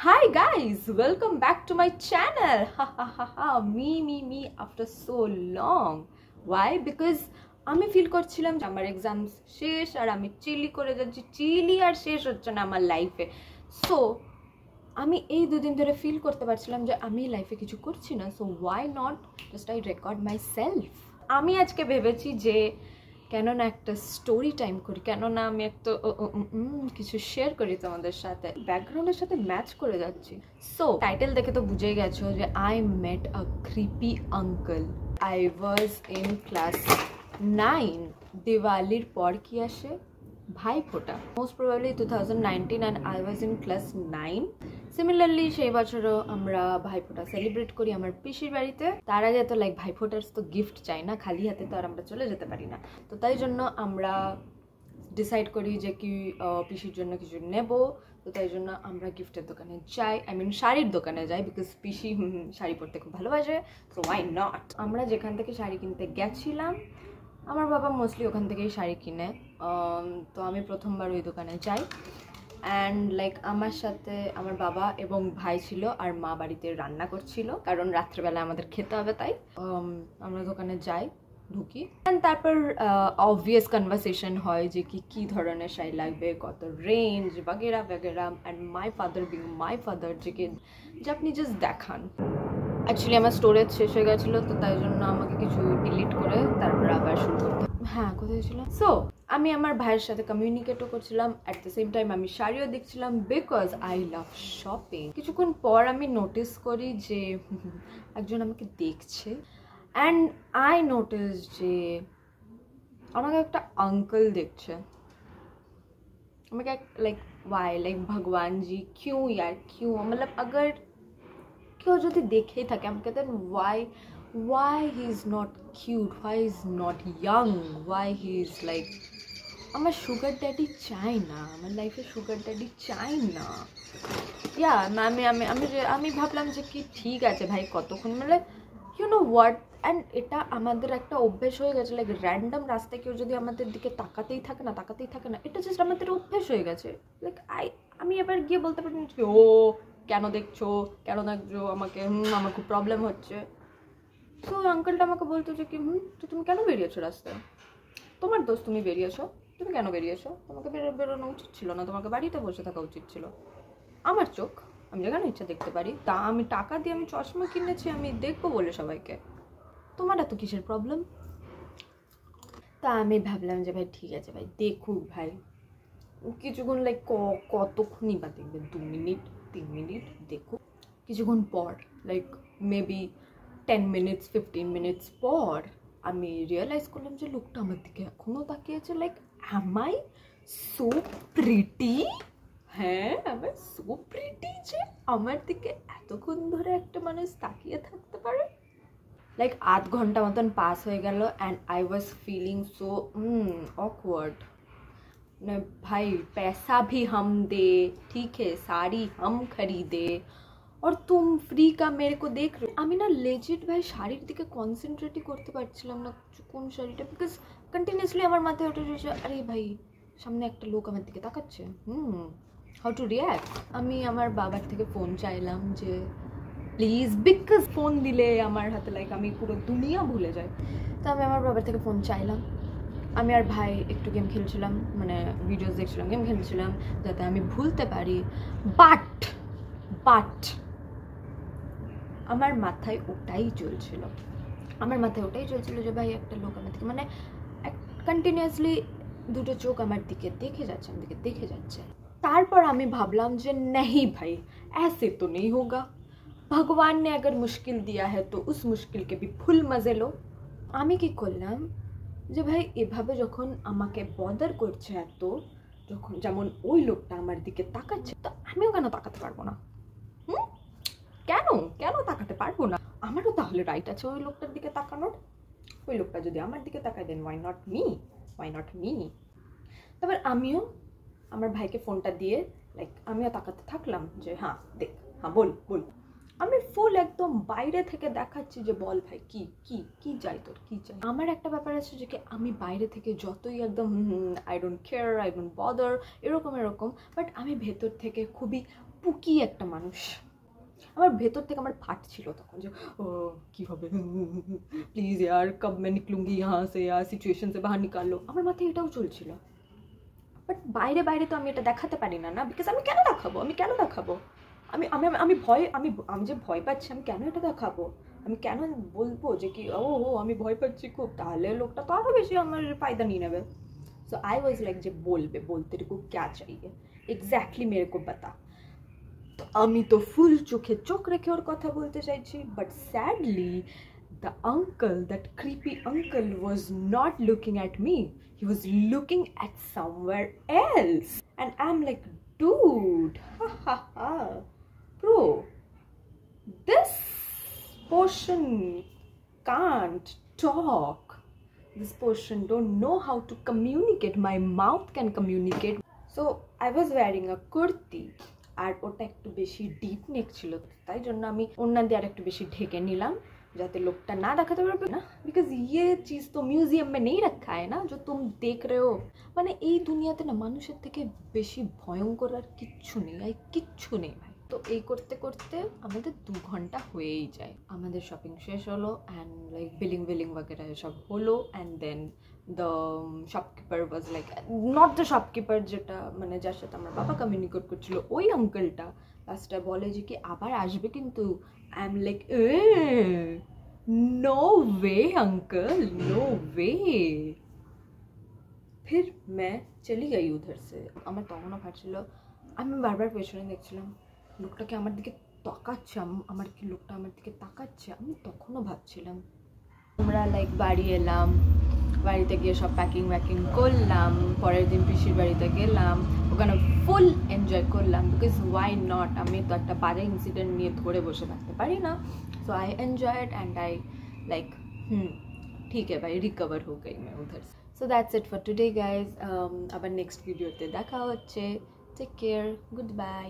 Hi guys, welcome back to my channel. Ha ha ha ha. Me after so long. Why? Because আমি feel করছিলাম যে আমার exams শেষ আর আমি chilli করে যাচ্ছি, চিলি আর শেষ হচ্ছে না আমার লাইফে। সো আমি এই দুদিন ধরে ফিল করতে পারছিলাম যে আমি লাইফে কিছু করছি না। So why not just I record myself. আমি আজকে ভেবেছি যে কেন না একটা স্টোরি টাইম করি, কেন না আমি একটা কিছু শেয়ার করি তোমাদের সাথে, ব্যাকগ্রাউন্ডের সাথে ম্যাচ করে যাচ্ছি। সো টাইটেল দেখে তো বুঝেই গেছো যে I met a creepy uncle. I was in class 9। দিওয়ালির পর কি আসে? Bhaiphonta. Most probably 2019 and I was in class 9। Similarly সেই বছরও আমরা ভাইফোঁটা সেলিব্রেট করি আমার পিসির বাড়িতে। তার আগে তো লাইক ভাইফোঁটার তো গিফট চাই না, খালি হাতে তো আর আমরা চলে যেতে পারি না। তো তাই জন্য আমরা ডিসাইড করি যে কি পিসির জন্য কিছু নেব। তো তাই জন্য আমরা গিফটের দোকানে যাই, আই মিন শাড়ির দোকানে যাই, বিকজ পিসি শাড়ি পরতে খুব ভালোবাসে। So why not. আমরা যেখান থেকে শাড়ি কিনতে গেছিলাম, আমার বাবা মোস্টলি ওখান থেকেই শাড়ি কিনে। তো আমি প্রথমবার ওই দোকানে যাই অ্যান্ড লাইক আমার সাথে আমার বাবা এবং ভাই ছিল আর মা বাড়িতে রান্না করছিল, কারণ রাত্রেবেলা আমাদের খেতে হবে। তাই আমরা দোকানে যাই, ঢুকি অ্যান্ড তারপর অবভিয়াস কনভারসেশন হয় যে কি ধরনের শাড়ি লাগবে, কত রেঞ্জ বাগেরা বাগেরা। And my father being my father যে আপনি জাস্ট দেখান। অ্যাকচুয়ালি আমার স্টোরেজ শেষ হয়ে গেছিলো, তো তাই জন্য আমাকে কিছু ডিলিট করে তারপর আবার শুরু করতে। হ্যাঁ, কোথায় ছিল? সো আমি আমার ভাইয়ের সাথে কমিউনিকেটও করছিলাম, অ্যাট দ্য সেম টাইম আমি শাড়িও দেখছিলাম, বিকজ আই লাভ শপিং। কিছুক্ষণ পর আমি নোটিস করি যে একজন আমাকে দেখছে অ্যান্ড আই নোটিস যে আমাকে একটা আঙ্কেল দেখছে। আমাকে লাইক ওয়াই, লাইক ভগবান জি কিউ ইয়ার কিউ, মতলব अगर কেউ যদি দেখেই থাকে আমাকে, দেন why he is not cute, why he is not young, why he is like আমার সুগার ড্যাডি চাই না, আমার লাইফে সুগার ড্যাডি চাই না। ইয়া আমি ভাবলাম যে কি ঠিক আছে ভাই, কতক্ষণ মানে ইউ নো হোয়াট। অ্যান্ড এটা আমাদের একটা অভ্যেস হয়ে গেছে, লাইক র্যান্ডম রাস্তায় কেউ যদি আমাদের দিকে তাকাতেই থাকে না, এটা জাস্ট আমাদের অভ্যেস হয়ে গেছে। লাইক আমি এবার গিয়ে বলতে পারি ও কেন দেখছো আমাকে, আমার খুব প্রবলেম হচ্ছে। তো আঙ্কেলটা আমাকে বলতো যে কি তো তুমি কেন বেরিয়েছো রাস্তায়? তোমার দোষ, তুমি বেরিয়েছো, তুমি কেন বেরিয়েছো? তোমাকে বেরোনো উচিত ছিল না, তোমাকে বাড়িতে বসে থাকা উচিত ছিল। আমার চোখ, আমি যেখানে ইচ্ছা দেখতে পারি। তা আমি টাকা দিয়ে আমি চশমা কিনেছি, আমি দেখবো বলে সবাইকে। তোমার এত কিসের প্রবলেম? তা আমি ভাবলাম যে ভাই ঠিক আছে ভাই, দেখুক ভাই কিছুক্ষণ, লাইক কতক্ষণই বা দেখবে, 2 মিনিট 3 মিনিট দেখুক। কিছুক্ষণ পর লাইক মেবি 10 মিনিটস 15 মিনিটস পর আমি রিয়েলাইজ করলাম যে লোকটা আমার দিকে এখনও তাকিয়েছে। Like am I so pretty? হ্যাঁ, আমি সো প্রিটি যে আমার দিকে এতক্ষণ ধরে একটা মানুষ তাকিয়ে থাকতে পারে। লাইক আধ ঘন্টা মতন পাস হয়ে গেল and I was feeling so awkward. भाई पैसा भी हम दे, ठीक है, साड़ी हम खरीदे और तुम फ्री का मेरे को देख रहे। আমি না লেজিট ভাই শাড়ির দিকে কনসেন্ট্রেটই করতে পারছিলাম না, কোন শাড়িটা, বিকজ কন্টিনিউয়াসলি আমার মাথায় ওঠে যে আরে ভাই সামনে একটা লোক আমার দিকে তাকাচ্ছে, হাউ টু রিয়াক্ট। আমি আমার বাবার থেকে ফোন চাইলাম যে প্লিজ, বিকজ ফোন দিলে আমার হাতে লাইক আমি পুরো দুনিয়া ভুলে যাই। তো আমি আমার বাবার থেকে ফোন চাইলাম। আমি আর ভাই একটু গেম খেলছিলাম, মানে ভিডিওস দেখছিলাম, গেম খেলছিলাম যাতে আমি ভুলতে পারি। বাট আমার মাথায় ওটাই চলছিল, যে ভাই একটা লোক আমার দিকে, মানে কন্টিনিউয়াসলি দুটো চোখ আমার দিকে দেখে যাচ্ছে। তারপর আমি ভাবলাম যে नहीं भाई ऐसे तो नहीं होगा, भगवान ने अगर मुश्किल दिया है तो उस मुश्किल के भी फुल मजे लो। আমি কি করলাম যে ভাই এভাবে যখন আমাকে বদার করছে এত, যখন যেমন ওই লোকটা আমার দিকে তাকাচ্ছে, তো আমিও কেন তাকাতে পারবো না? কেন তাকাতে পারবো না? আমারও তাহলে রাইট আছে ওই লোকটার দিকে তাকানোর। ওই লোকটা যদি আমার দিকে তাকায়, দেন ওয়াই নট মি। তারপর আমিও আমার ভাইকে ফোনটা দিয়ে লাইক আমিও তাকাতে থাকলাম যে হ্যাঁ দেখ, হ্যাঁ বল। আমি ফুল একদম বাইরে থেকে দেখাচ্ছি যে বল ভাই কি চাই তোর, কি চাই। আমার একটা ব্যাপার আছে যে কি আমি বাইরে থেকে যতই একদম I don't care, I don't bother এরকম, বাট আমি ভেতর থেকে খুবই পুকি একটা মানুষ। আমার ভেতর থেকে আমার ফাটছিল তখন যে ও কি হবে, প্লিজ यार कब मैं निकलूंगी यहाँ से यार, सिचुएशन से बाहर निकालो। আমার মাথায় এটাও চলছিল, বাট বাইরে বাইরে তো আমি এটা দেখাতে পারি না না, বিকজ আমি কেন দেখাবো, আমি আমি আমি ভয় আমি আমি যে ভয় পাচ্ছি আমি কেন এটা দেখাবো, আমি কেন বলবো যে কি ও আমি ভয় পাচ্ছি খুব, তাহলে লোকটা তো আরো বেশি আমার ফায়দা নিয়ে নেবে। सो आई वॉज लाइक যে বলবে तेरे को क्या चाहिए एग्जैक्टली मेरे को बता। তো আমি তো ফুল চোখে চোখ রেখে ওর কথা বলতে চাইছি, but sadly the uncle, that creepy uncle, was not looking at me. He was looking at somewhere else. And I'm like, dude, ha ha ha. Bro, this portion can't talk. This person don't know how to communicate. My mouth can communicate. So I was wearing a kurti. আর ওটা একটু বেশি deep neck ছিল, তাই জন্য আমি ওড়না দিয়ে আর একটু বেশি ঢেকে নিলাম যাতে লোকটা না দেখাতে পারবে না, বিকজ ये चीज़ तो म्यूजियम में नहीं रखा है ना जो तुम देख रहे हो। মানে এই দুনিয়াতে না মানুষের থেকে বেশি ভয়ঙ্কর আর কিচ্ছু নেই, কিচ্ছু নেই ভাই। তো এই করতে করতে আমাদের 2 ঘন্টা হয়েই যায়, আমাদের শপিং শেষ হলো অ্যান্ড লাইক বিলিং वगैरह সব হলো। And then the shopkeeper was like, not the shopkeeper, যেটা মানে যার সাথে আমার বাবা কমিউনিকেট করছিল, ওই আঙ্কেলটা লাস্টে বলে যে কি আবার আসবে কিন্তু। I am like no way uncle, no way. फिर मैं चली गई उधर से। আমার তখনও ফাটছিল, আমি বারবার পেছনে দেখছিলাম লোকটা কি আমার দিকে তাকাচ্ছে, আমার কি লোকটা আমার দিকে তাকাচ্ছে, আমি তখনও ভাবছিলাম। আমরা লাইক বাড়ি এলাম, বাড়িতে গিয়ে সব প্যাকিং করলাম, পরের দিন পিসির বাড়িতে গেলাম, ওখানে ফুল এনজয় করলাম, বিকজ ওয়াই নট, আমি তো একটা বাজে ইনসিডেন্ট নিয়ে ধরে বসে থাকতে পারি না। So I enjoyed and I like ठीक है भाई, रिकवर हो गई मैं उधर से। So that's it for today guys. আবার নেক্সট ভিডিওতে দেখা হচ্ছে। Take care, good by.